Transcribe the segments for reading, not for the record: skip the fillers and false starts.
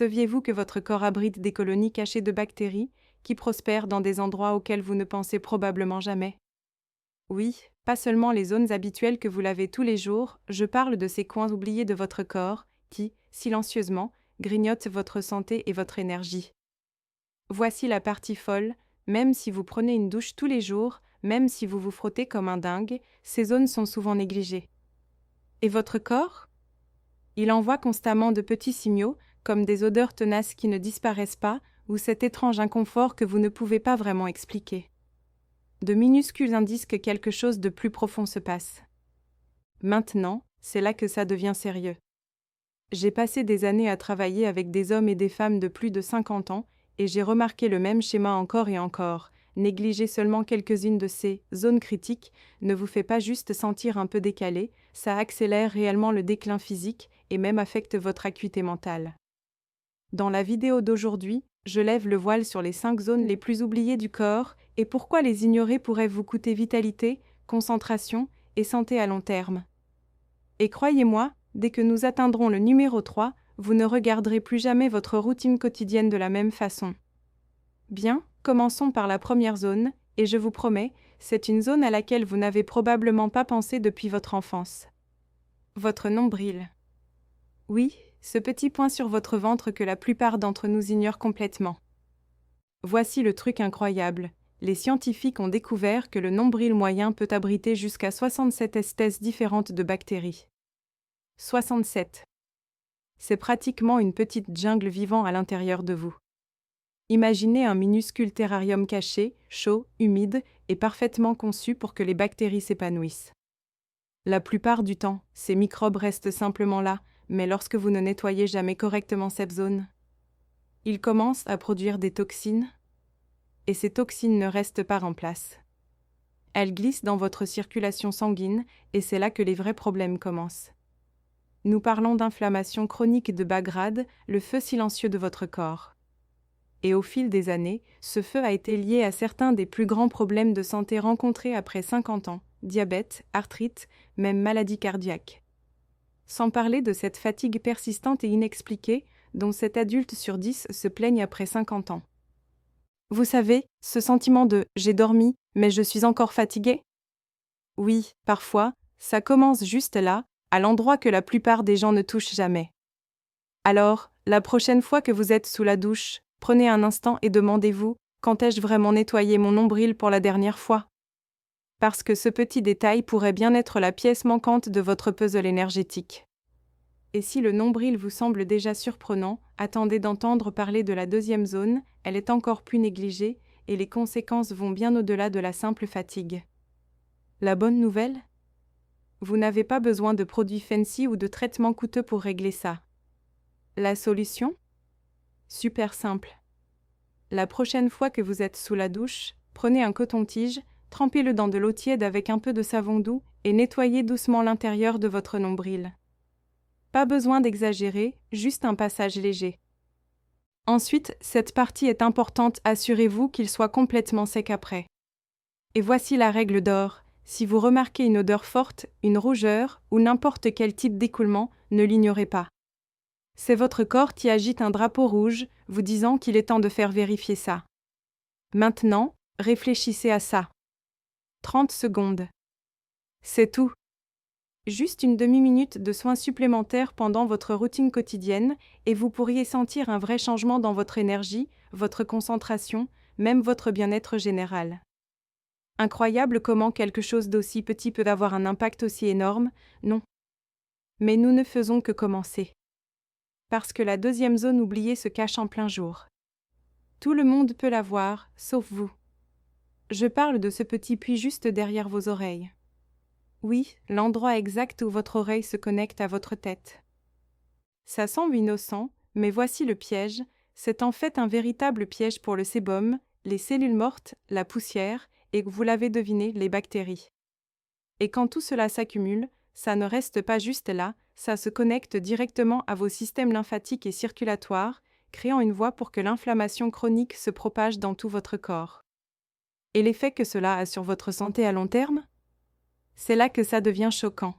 Saviez-vous que votre corps abrite des colonies cachées de bactéries qui prospèrent dans des endroits auxquels vous ne pensez probablement jamais? Oui, pas seulement les zones habituelles que vous lavez tous les jours, je parle de ces coins oubliés de votre corps qui, silencieusement, grignotent votre santé et votre énergie. Voici la partie folle, même si vous prenez une douche tous les jours, même si vous vous frottez comme un dingue, ces zones sont souvent négligées. Et votre corps? Il envoie constamment de petits signaux, comme des odeurs tenaces qui ne disparaissent pas, ou cet étrange inconfort que vous ne pouvez pas vraiment expliquer. De minuscules indices que quelque chose de plus profond se passe. Maintenant, c'est là que ça devient sérieux. J'ai passé des années à travailler avec des hommes et des femmes de plus de 50 ans, et j'ai remarqué le même schéma encore et encore. Négliger seulement quelques-unes de ces zones critiques ne vous fait pas juste sentir un peu décalé, ça accélère réellement le déclin physique et même affecte votre acuité mentale. Dans la vidéo d'aujourd'hui, je lève le voile sur les 5 zones les plus oubliées du corps et pourquoi les ignorer pourrait vous coûter vitalité, concentration et santé à long terme. Et croyez-moi, dès que nous atteindrons le numéro 3, vous ne regarderez plus jamais votre routine quotidienne de la même façon. Bien, commençons par la première zone, et je vous promets, c'est une zone à laquelle vous n'avez probablement pas pensé depuis votre enfance. Votre nombril. Oui, ce petit point sur votre ventre que la plupart d'entre nous ignorent complètement. Voici le truc incroyable. Les scientifiques ont découvert que le nombril moyen peut abriter jusqu'à 67 espèces différentes de bactéries. 67. C'est pratiquement une petite jungle vivant à l'intérieur de vous. Imaginez un minuscule terrarium caché, chaud, humide et parfaitement conçu pour que les bactéries s'épanouissent. La plupart du temps, ces microbes restent simplement là, mais lorsque vous ne nettoyez jamais correctement cette zone, ils commencent à produire des toxines, et ces toxines ne restent pas en place. Elles glissent dans votre circulation sanguine, et c'est là que les vrais problèmes commencent. Nous parlons d'inflammation chronique de bas grade, le feu silencieux de votre corps. Et au fil des années, ce feu a été lié à certains des plus grands problèmes de santé rencontrés après 50 ans, diabète, arthrite, même maladie cardiaque. Sans parler de cette fatigue persistante et inexpliquée, dont 7 adultes sur 10 se plaignent après 50 ans. Vous savez, ce sentiment de « j'ai dormi, mais je suis encore fatigué ». Oui, parfois, ça commence juste là, à l'endroit que la plupart des gens ne touchent jamais. Alors, la prochaine fois que vous êtes sous la douche, prenez un instant et demandez-vous « quand ai-je vraiment nettoyé mon nombril pour la dernière fois ?» Parce que ce petit détail pourrait bien être la pièce manquante de votre puzzle énergétique. Et si le nombril vous semble déjà surprenant, attendez d'entendre parler de la deuxième zone, elle est encore plus négligée, et les conséquences vont bien au-delà de la simple fatigue. La bonne nouvelle? Vous n'avez pas besoin de produits fancy ou de traitements coûteux pour régler ça. La solution? Super simple. La prochaine fois que vous êtes sous la douche, prenez un coton-tige, trempez-le dans de l'eau tiède avec un peu de savon doux et nettoyez doucement l'intérieur de votre nombril. Pas besoin d'exagérer, juste un passage léger. Ensuite, cette partie est importante, assurez-vous qu'il soit complètement sec après. Et voici la règle d'or, si vous remarquez une odeur forte, une rougeur ou n'importe quel type d'écoulement, ne l'ignorez pas. C'est votre corps qui agite un drapeau rouge, vous disant qu'il est temps de faire vérifier ça. Maintenant, réfléchissez à ça. 30 secondes. C'est tout. Juste une demi-minute de soins supplémentaires pendant votre routine quotidienne et vous pourriez sentir un vrai changement dans votre énergie, votre concentration, même votre bien-être général. Incroyable comment quelque chose d'aussi petit peut avoir un impact aussi énorme, non. Mais nous ne faisons que commencer. Parce que la deuxième zone oubliée se cache en plein jour. Tout le monde peut la voir, sauf vous. Je parle de ce petit puits juste derrière vos oreilles. Oui, l'endroit exact où votre oreille se connecte à votre tête. Ça semble innocent, mais voici le piège, c'est en fait un véritable piège pour le sébum, les cellules mortes, la poussière, et vous l'avez deviné, les bactéries. Et quand tout cela s'accumule, ça ne reste pas juste là, ça se connecte directement à vos systèmes lymphatiques et circulatoires, créant une voie pour que l'inflammation chronique se propage dans tout votre corps. Et l'effet que cela a sur votre santé à long terme? C'est là que ça devient choquant.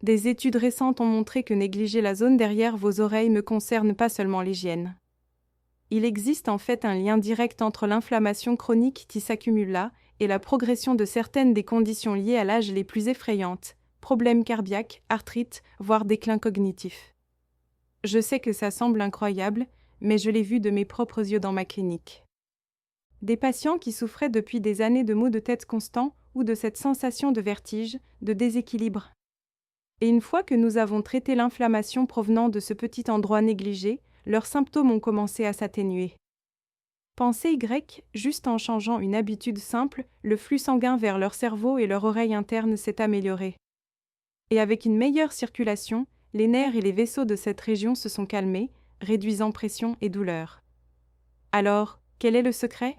Des études récentes ont montré que négliger la zone derrière vos oreilles ne concerne pas seulement l'hygiène. Il existe en fait un lien direct entre l'inflammation chronique qui s'accumule là et la progression de certaines des conditions liées à l'âge les plus effrayantes, problèmes cardiaques, arthrite, voire déclin cognitif. Je sais que ça semble incroyable, mais je l'ai vu de mes propres yeux dans ma clinique. Des patients qui souffraient depuis des années de maux de tête constants ou de cette sensation de vertige, de déséquilibre. Et une fois que nous avons traité l'inflammation provenant de ce petit endroit négligé, leurs symptômes ont commencé à s'atténuer. Pensez Y, juste en changeant une habitude simple, le flux sanguin vers leur cerveau et leur oreille interne s'est amélioré. Et avec une meilleure circulation, les nerfs et les vaisseaux de cette région se sont calmés, réduisant pression et douleur. Alors, quel est le secret ?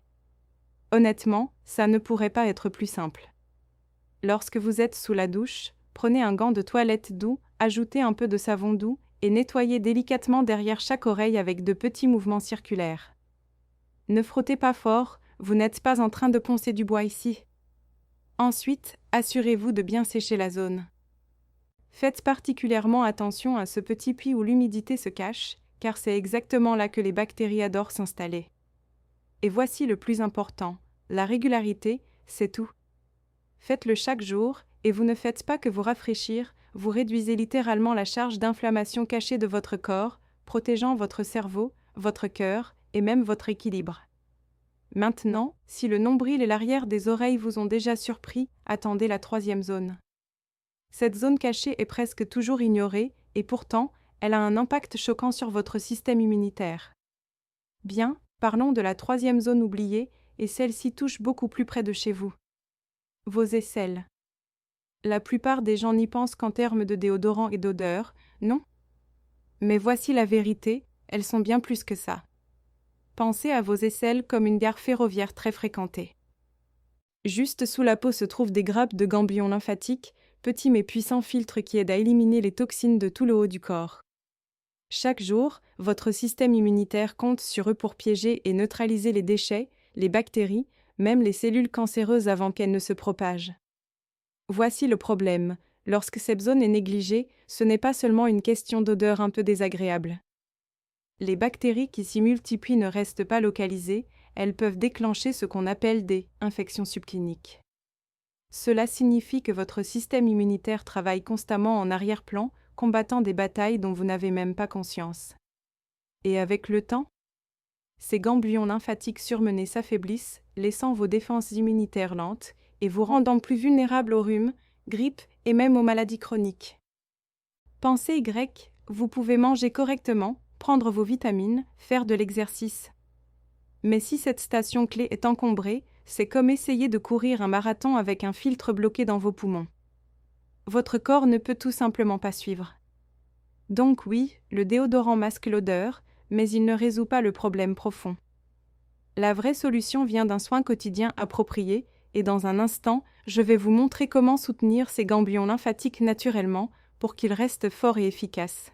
Honnêtement, ça ne pourrait pas être plus simple. Lorsque vous êtes sous la douche, prenez un gant de toilette doux, ajoutez un peu de savon doux et nettoyez délicatement derrière chaque oreille avec de petits mouvements circulaires. Ne frottez pas fort, vous n'êtes pas en train de poncer du bois ici. Ensuite, assurez-vous de bien sécher la zone. Faites particulièrement attention à ce petit puits où l'humidité se cache, car c'est exactement là que les bactéries adorent s'installer. Et voici le plus important, la régularité, c'est tout. Faites-le chaque jour, et vous ne faites pas que vous rafraîchir, vous réduisez littéralement la charge d'inflammation cachée de votre corps, protégeant votre cerveau, votre cœur et même votre équilibre. Maintenant, si le nombril et l'arrière des oreilles vous ont déjà surpris, attendez la 3e zone. Cette zone cachée est presque toujours ignorée, et pourtant, elle a un impact choquant sur votre système immunitaire. Bien, parlons de la 3e zone oubliée, et celle-ci touche beaucoup plus près de chez vous. Vos aisselles. La plupart des gens n'y pensent qu'en termes de déodorant et d'odeur, non ? Mais voici la vérité, elles sont bien plus que ça. Pensez à vos aisselles comme une gare ferroviaire très fréquentée. Juste sous la peau se trouvent des grappes de ganglions lymphatiques, petits mais puissants filtres qui aident à éliminer les toxines de tout le haut du corps. Chaque jour, votre système immunitaire compte sur eux pour piéger et neutraliser les déchets, les bactéries, même les cellules cancéreuses avant qu'elles ne se propagent. Voici le problème. Lorsque cette zone est négligée, ce n'est pas seulement une question d'odeur un peu désagréable. Les bactéries qui s'y multiplient ne restent pas localisées, elles peuvent déclencher ce qu'on appelle des infections subcliniques. Cela signifie que votre système immunitaire travaille constamment en arrière-plan, combattant des batailles dont vous n'avez même pas conscience. Et avec le temps, ces ganglions lymphatiques surmenés s'affaiblissent, laissant vos défenses immunitaires lentes et vous rendant plus vulnérables aux rhumes, grippes et même aux maladies chroniques. Pensez Y, vous pouvez manger correctement, prendre vos vitamines, faire de l'exercice. Mais si cette station clé est encombrée, c'est comme essayer de courir un marathon avec un filtre bloqué dans vos poumons. Votre corps ne peut tout simplement pas suivre. Donc oui, le déodorant masque l'odeur, mais il ne résout pas le problème profond. La vraie solution vient d'un soin quotidien approprié, et dans un instant, je vais vous montrer comment soutenir ces ganglions lymphatiques naturellement pour qu'ils restent forts et efficaces.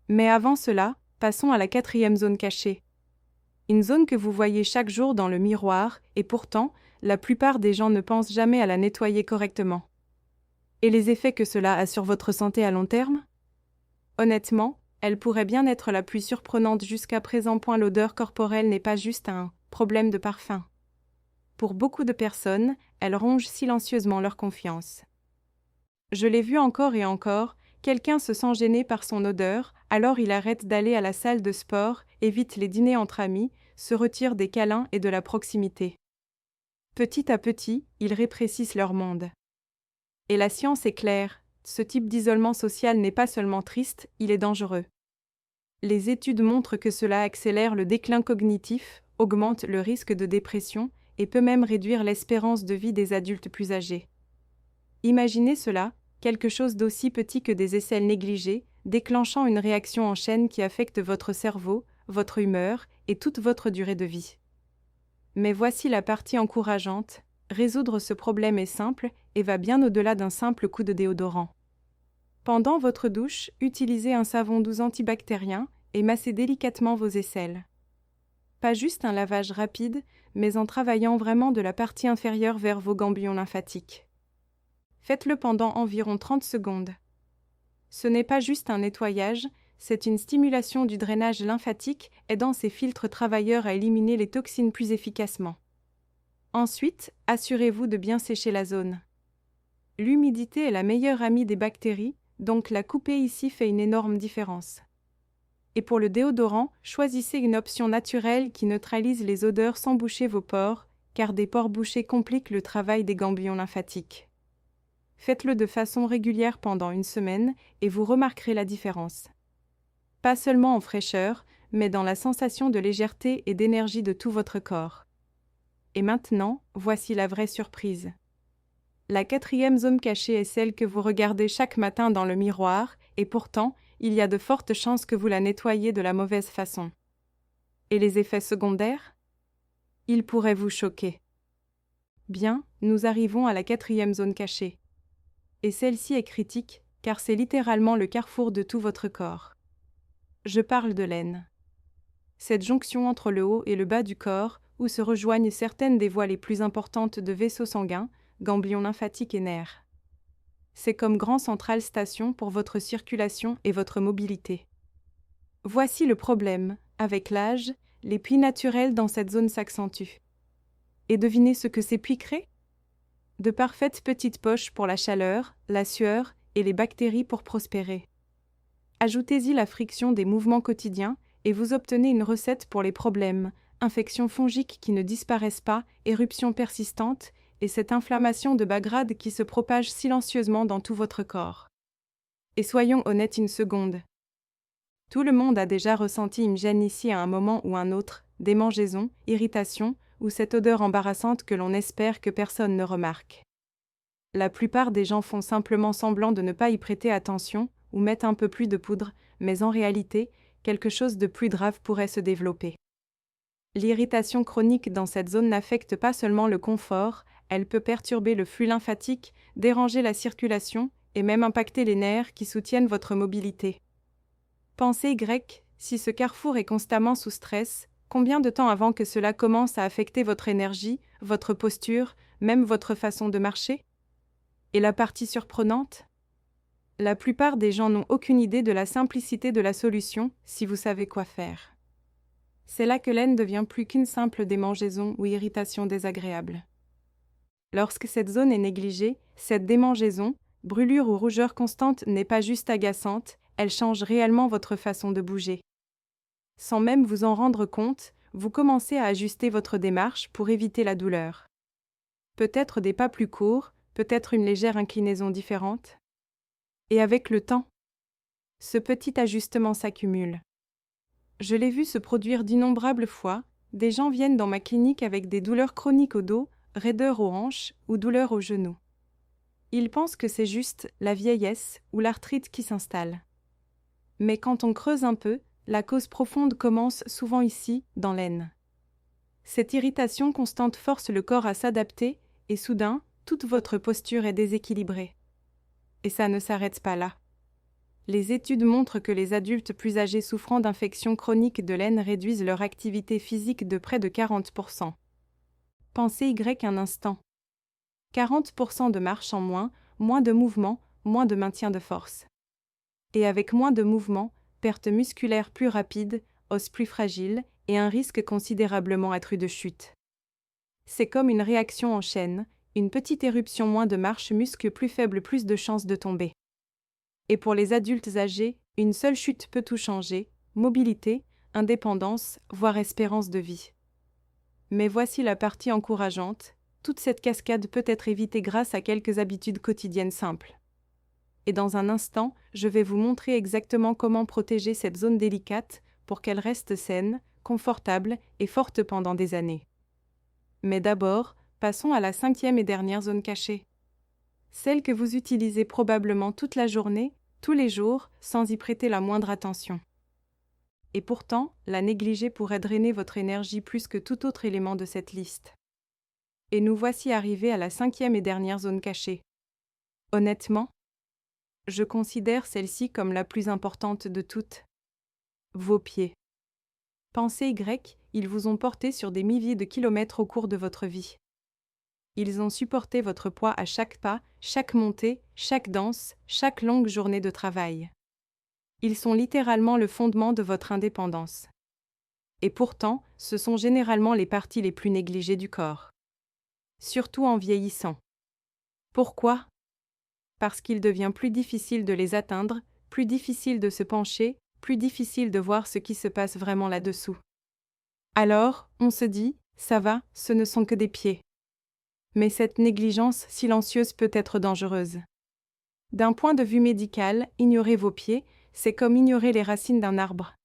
Mais avant cela, passons à la 4e zone cachée. Une zone que vous voyez chaque jour dans le miroir, et pourtant, la plupart des gens ne pensent jamais à la nettoyer correctement. Et les effets que cela a sur votre santé à long terme ? Honnêtement, elle pourrait bien être la plus surprenante jusqu'à présent. L'odeur corporelle n'est pas juste un problème de parfum. Pour beaucoup de personnes, elle ronge silencieusement leur confiance. Je l'ai vu encore et encore, quelqu'un se sent gêné par son odeur, alors il arrête d'aller à la salle de sport, évite les dîners entre amis, se retire des câlins et de la proximité. Petit à petit, ils rétrécissent leur monde. Et la science est claire, ce type d'isolement social n'est pas seulement triste, il est dangereux. Les études montrent que cela accélère le déclin cognitif, augmente le risque de dépression et peut même réduire l'espérance de vie des adultes plus âgés. Imaginez cela, quelque chose d'aussi petit que des aisselles négligées, déclenchant une réaction en chaîne qui affecte votre cerveau, votre humeur et toute votre durée de vie. Mais voici la partie encourageante, résoudre ce problème est simple et va bien au-delà d'un simple coup de déodorant. Pendant votre douche, utilisez un savon doux antibactérien et massez délicatement vos aisselles. Pas juste un lavage rapide, mais en travaillant vraiment de la partie inférieure vers vos ganglions lymphatiques. Faites-le pendant environ 30 secondes. Ce n'est pas juste un nettoyage, c'est une stimulation du drainage lymphatique aidant ces filtres travailleurs à éliminer les toxines plus efficacement. Ensuite, assurez-vous de bien sécher la zone. L'humidité est la meilleure amie des bactéries, donc la couper ici fait une énorme différence. Et pour le déodorant, choisissez une option naturelle qui neutralise les odeurs sans boucher vos pores, car des pores bouchés compliquent le travail des ganglions lymphatiques. Faites-le de façon régulière pendant une semaine et vous remarquerez la différence. Pas seulement en fraîcheur, mais dans la sensation de légèreté et d'énergie de tout votre corps. Et maintenant, voici la vraie surprise. La 4e zone cachée est celle que vous regardez chaque matin dans le miroir, et pourtant, il y a de fortes chances que vous la nettoyiez de la mauvaise façon. Et les effets secondaires? Ils pourraient vous choquer. Bien, nous arrivons à la 4e zone cachée. Et celle-ci est critique, car c'est littéralement le carrefour de tout votre corps. Je parle de l'aine. Cette jonction entre le haut et le bas du corps, où se rejoignent certaines des voies les plus importantes de vaisseaux sanguins, ganglions lymphatiques et nerfs. C'est comme grand central station pour votre circulation et votre mobilité. Voici le problème, avec l'âge, les plis naturels dans cette zone s'accentuent. Et devinez ce que ces plis créent? De parfaites petites poches pour la chaleur, la sueur et les bactéries pour prospérer. Ajoutez-y la friction des mouvements quotidiens et vous obtenez une recette pour les problèmes, infections fongiques qui ne disparaissent pas, éruptions persistantes et cette inflammation de bas grade qui se propage silencieusement dans tout votre corps. Et soyons honnêtes une seconde. Tout le monde a déjà ressenti une gêne ici à un moment ou un autre, démangeaisons, irritations ou cette odeur embarrassante que l'on espère que personne ne remarque. La plupart des gens font simplement semblant de ne pas y prêter attention ou mettent un peu plus de poudre, mais en réalité, quelque chose de plus grave pourrait se développer. L'irritation chronique dans cette zone n'affecte pas seulement le confort, elle peut perturber le flux lymphatique, déranger la circulation et même impacter les nerfs qui soutiennent votre mobilité. Pensez grec, si ce carrefour est constamment sous stress, combien de temps avant que cela commence à affecter votre énergie, votre posture, même votre façon de marcher? Et la partie surprenante? La plupart des gens n'ont aucune idée de la simplicité de la solution si vous savez quoi faire. C'est là que l'aine devient plus qu'une simple démangeaison ou irritation désagréable. Lorsque cette zone est négligée, cette démangeaison, brûlure ou rougeur constante n'est pas juste agaçante, elle change réellement votre façon de bouger. Sans même vous en rendre compte, vous commencez à ajuster votre démarche pour éviter la douleur. Peut-être des pas plus courts, peut-être une légère inclinaison différente. Et avec le temps, ce petit ajustement s'accumule. Je l'ai vu se produire d'innombrables fois, des gens viennent dans ma clinique avec des douleurs chroniques au dos, raideur aux hanches ou douleurs aux genoux. Ils pensent que c'est juste la vieillesse ou l'arthrite qui s'installe. Mais quand on creuse un peu, la cause profonde commence souvent ici, dans l'aine. Cette irritation constante force le corps à s'adapter et soudain, toute votre posture est déséquilibrée. Et ça ne s'arrête pas là. Les études montrent que les adultes plus âgés souffrant d'infections chroniques de l'aine réduisent leur activité physique de près de 40%. Pensez Y un instant. 40% de marche en moins, moins de mouvement, moins de maintien de force. Et avec moins de mouvement, perte musculaire plus rapide, os plus fragile et un risque considérablement accru de chute. C'est comme une réaction en chaîne, une petite éruption moins de marche muscle plus faible plus de chances de tomber. Et pour les adultes âgés, une seule chute peut tout changer, mobilité, indépendance, voire espérance de vie. Mais voici la partie encourageante, toute cette cascade peut être évitée grâce à quelques habitudes quotidiennes simples. Et dans un instant, je vais vous montrer exactement comment protéger cette zone délicate pour qu'elle reste saine, confortable et forte pendant des années. Mais d'abord, passons à la 5e et dernière zone cachée. Celle que vous utilisez probablement toute la journée, tous les jours, sans y prêter la moindre attention. Et pourtant, la négliger pourrait drainer votre énergie plus que tout autre élément de cette liste. Et nous voici arrivés à la 5e et dernière zone cachée. Honnêtement, je considère celle-ci comme la plus importante de toutes. Vos pieds. Pensez Y, ils vous ont porté sur des milliers de kilomètres au cours de votre vie. Ils ont supporté votre poids à chaque pas, chaque montée, chaque danse, chaque longue journée de travail. Ils sont littéralement le fondement de votre indépendance. Et pourtant, ce sont généralement les parties les plus négligées du corps. Surtout en vieillissant. Pourquoi ? Parce qu'il devient plus difficile de les atteindre, plus difficile de se pencher, plus difficile de voir ce qui se passe vraiment là-dessous. Alors, on se dit, ça va, ce ne sont que des pieds. Mais cette négligence silencieuse peut être dangereuse. D'un point de vue médical, ignorer vos pieds, c'est comme ignorer les racines d'un arbre.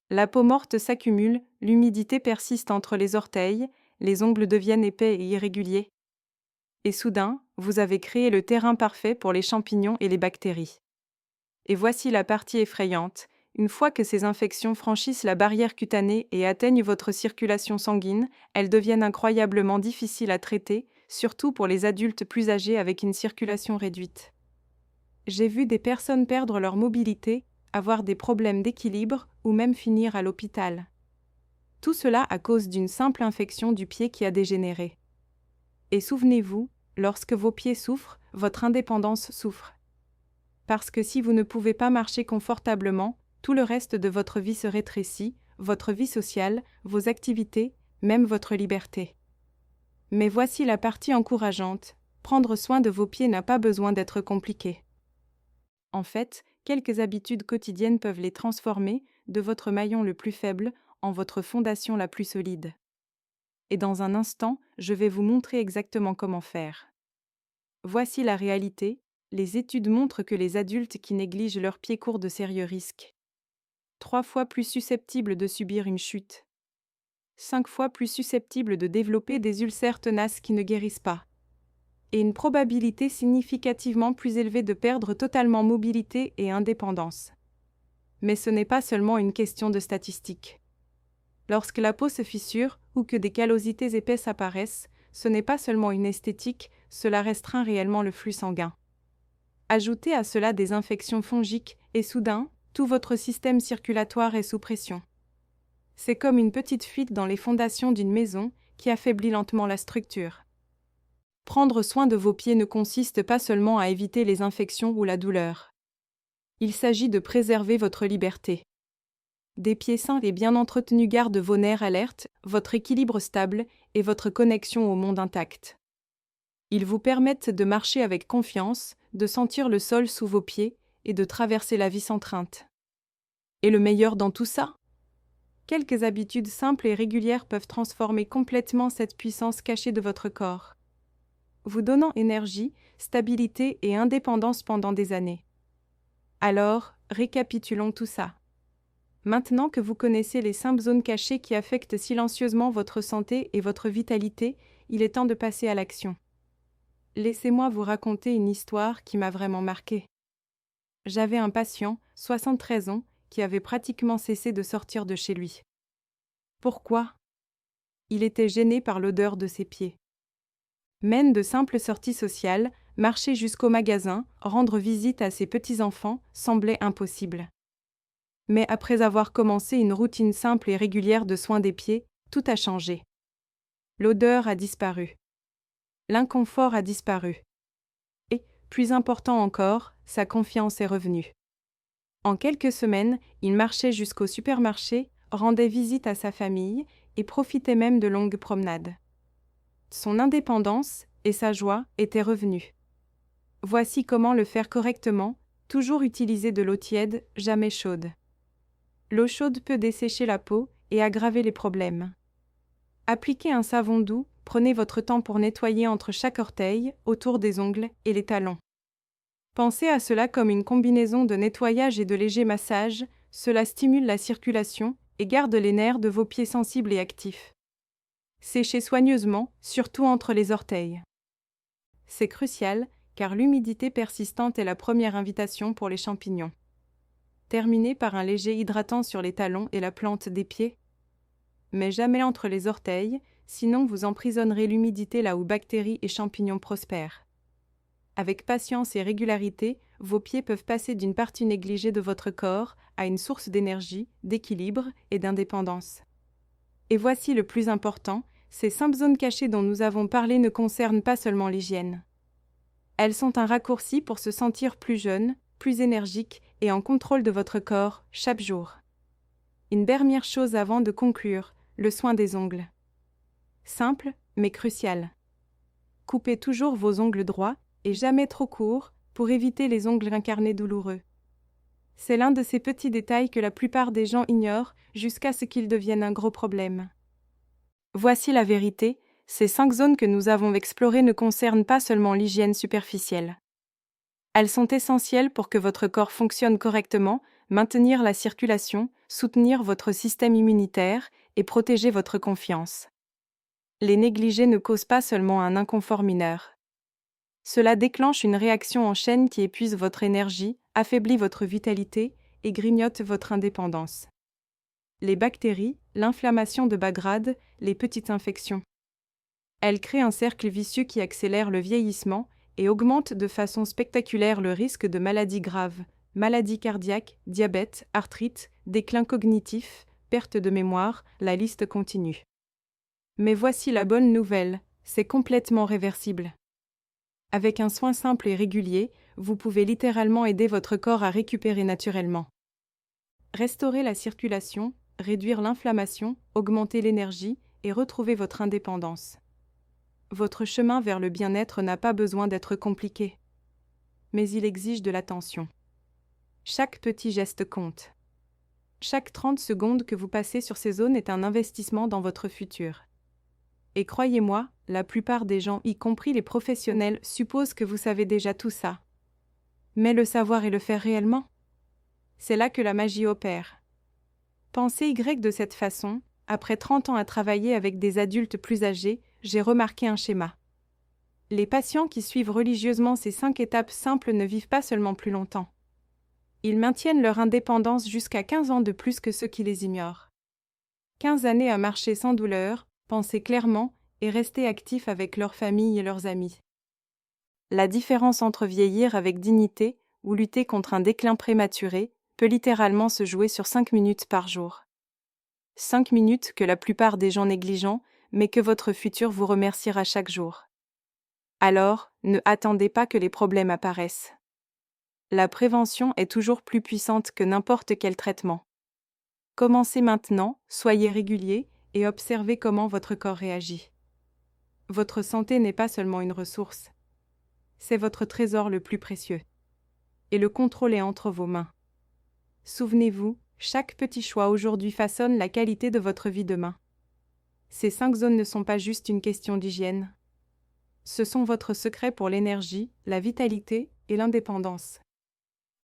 La peau morte s'accumule, l'humidité persiste entre les orteils, les ongles deviennent épais et irréguliers. Et soudain, vous avez créé le terrain parfait pour les champignons et les bactéries. Et voici la partie effrayante. Une fois que ces infections franchissent la barrière cutanée et atteignent votre circulation sanguine, elles deviennent incroyablement difficiles à traiter, surtout pour les adultes plus âgés avec une circulation réduite. J'ai vu des personnes perdre leur mobilité, avoir des problèmes d'équilibre ou même finir à l'hôpital. Tout cela à cause d'une simple infection du pied qui a dégénéré. Et souvenez-vous, lorsque vos pieds souffrent, votre indépendance souffre. Parce que si vous ne pouvez pas marcher confortablement, tout le reste de votre vie se rétrécit, votre vie sociale, vos activités, même votre liberté. Mais voici la partie encourageante. Prendre soin de vos pieds n'a pas besoin d'être compliqué. En fait, quelques habitudes quotidiennes peuvent les transformer, de votre maillon le plus faible, en votre fondation la plus solide. Et dans un instant, je vais vous montrer exactement comment faire. Voici la réalité. Les études montrent que les adultes qui négligent leurs pieds courent de sérieux risques. 3 fois plus susceptibles de subir une chute. 5 fois plus susceptibles de développer des ulcères tenaces qui ne guérissent pas. Et une probabilité significativement plus élevée de perdre totalement mobilité et indépendance. Mais ce n'est pas seulement une question de statistiques. Lorsque la peau se fissure ou que des callosités épaisses apparaissent, ce n'est pas seulement une esthétique, cela restreint réellement le flux sanguin. Ajoutez à cela des infections fongiques et soudain, tout votre système circulatoire est sous pression. C'est comme une petite fuite dans les fondations d'une maison qui affaiblit lentement la structure. Prendre soin de vos pieds ne consiste pas seulement à éviter les infections ou la douleur. Il s'agit de préserver votre liberté. Des pieds sains et bien entretenus gardent vos nerfs alertes, votre équilibre stable et votre connexion au monde intact. Ils vous permettent de marcher avec confiance, de sentir le sol sous vos pieds et de traverser la vie sans crainte. Et le meilleur dans tout ça ? Quelques habitudes simples et régulières peuvent transformer complètement cette puissance cachée de votre corps, vous donnant énergie, stabilité et indépendance pendant des années. Alors, récapitulons tout ça. Maintenant que vous connaissez les 5 zones cachées qui affectent silencieusement votre santé et votre vitalité, il est temps de passer à l'action. Laissez-moi vous raconter une histoire qui m'a vraiment marquée. J'avais un patient, 73 ans, qui avait pratiquement cessé de sortir de chez lui. Pourquoi ? Il était gêné par l'odeur de ses pieds. Même de simples sorties sociales, marcher jusqu'au magasin, rendre visite à ses petits-enfants semblait impossible. Mais après avoir commencé une routine simple et régulière de soins des pieds, tout a changé. L'odeur a disparu. L'inconfort a disparu. Et, plus important encore, sa confiance est revenue. En quelques semaines, il marchait jusqu'au supermarché, rendait visite à sa famille et profitait même de longues promenades. Son indépendance et sa joie étaient revenues. Voici comment le faire correctement, toujours utiliser de l'eau tiède, jamais chaude. L'eau chaude peut dessécher la peau et aggraver les problèmes. Appliquez un savon doux, prenez votre temps pour nettoyer entre chaque orteil, autour des ongles et les talons. Pensez à cela comme une combinaison de nettoyage et de léger massage, cela stimule la circulation et garde les nerfs de vos pieds sensibles et actifs. Séchez soigneusement, surtout entre les orteils. C'est crucial, car l'humidité persistante est la première invitation pour les champignons. Terminez par un léger hydratant sur les talons et la plante des pieds. Mais jamais entre les orteils, sinon vous emprisonnerez l'humidité là où bactéries et champignons prospèrent. Avec patience et régularité, vos pieds peuvent passer d'une partie négligée de votre corps à une source d'énergie, d'équilibre et d'indépendance. Et voici le plus important, Ces 5 zones cachées dont nous avons parlé ne concernent pas seulement l'hygiène. Elles sont un raccourci pour se sentir plus jeune, plus énergique et en contrôle de votre corps chaque jour. Une dernière chose avant de conclure, le soin des ongles. Simple, mais crucial. Coupez toujours vos ongles droits et jamais trop courts pour éviter les ongles incarnés douloureux. C'est l'un de ces petits détails que la plupart des gens ignorent jusqu'à ce qu'ils deviennent un gros problème. Voici la vérité, ces 5 zones que nous avons explorées ne concernent pas seulement l'hygiène superficielle. Elles sont essentielles pour que votre corps fonctionne correctement, maintenir la circulation, soutenir votre système immunitaire et protéger votre confiance. Les négliger ne cause pas seulement un inconfort mineur. Cela déclenche une réaction en chaîne qui épuise votre énergie, affaiblit votre vitalité et grignote votre indépendance. Les bactéries, l'inflammation de bas grade, les petites infections. Elles créent un cercle vicieux qui accélère le vieillissement et augmente de façon spectaculaire le risque de maladies graves, maladies cardiaques, diabète, arthrite, déclin cognitif, perte de mémoire, la liste continue. Mais voici la bonne nouvelle, c'est complètement réversible. Avec un soin simple et régulier, vous pouvez littéralement aider votre corps à récupérer naturellement. Restaurer la circulation, réduire l'inflammation, augmenter l'énergie et retrouver votre indépendance. Votre chemin vers le bien-être n'a pas besoin d'être compliqué. Mais il exige de l'attention. Chaque petit geste compte. Chaque 30 secondes que vous passez sur ces zones est un investissement dans votre futur. Et croyez-moi, la plupart des gens, y compris les professionnels, supposent que vous savez déjà tout ça. Mais le savoir et le faire réellement? C'est là que la magie opère. Pensez Y de cette façon, après 30 ans à travailler avec des adultes plus âgés, j'ai remarqué un schéma. Les patients qui suivent religieusement ces 5 étapes simples ne vivent pas seulement plus longtemps. Ils maintiennent leur indépendance jusqu'à 15 ans de plus que ceux qui les ignorent. 15 années à marcher sans douleur, penser clairement et rester actifs avec leur famille et leurs amis. La différence entre vieillir avec dignité ou lutter contre un déclin prématuré peut littéralement se jouer sur 5 minutes par jour. 5 minutes que la plupart des gens négligent, mais que votre futur vous remerciera chaque jour. Alors, ne attendez pas que les problèmes apparaissent. La prévention est toujours plus puissante que n'importe quel traitement. Commencez maintenant, soyez régulier et observez comment votre corps réagit. Votre santé n'est pas seulement une ressource. C'est votre trésor le plus précieux. Et le contrôle est entre vos mains. Souvenez-vous, chaque petit choix aujourd'hui façonne la qualité de votre vie demain. Ces 5 zones ne sont pas juste une question d'hygiène. Ce sont votre secret pour l'énergie, la vitalité et l'indépendance.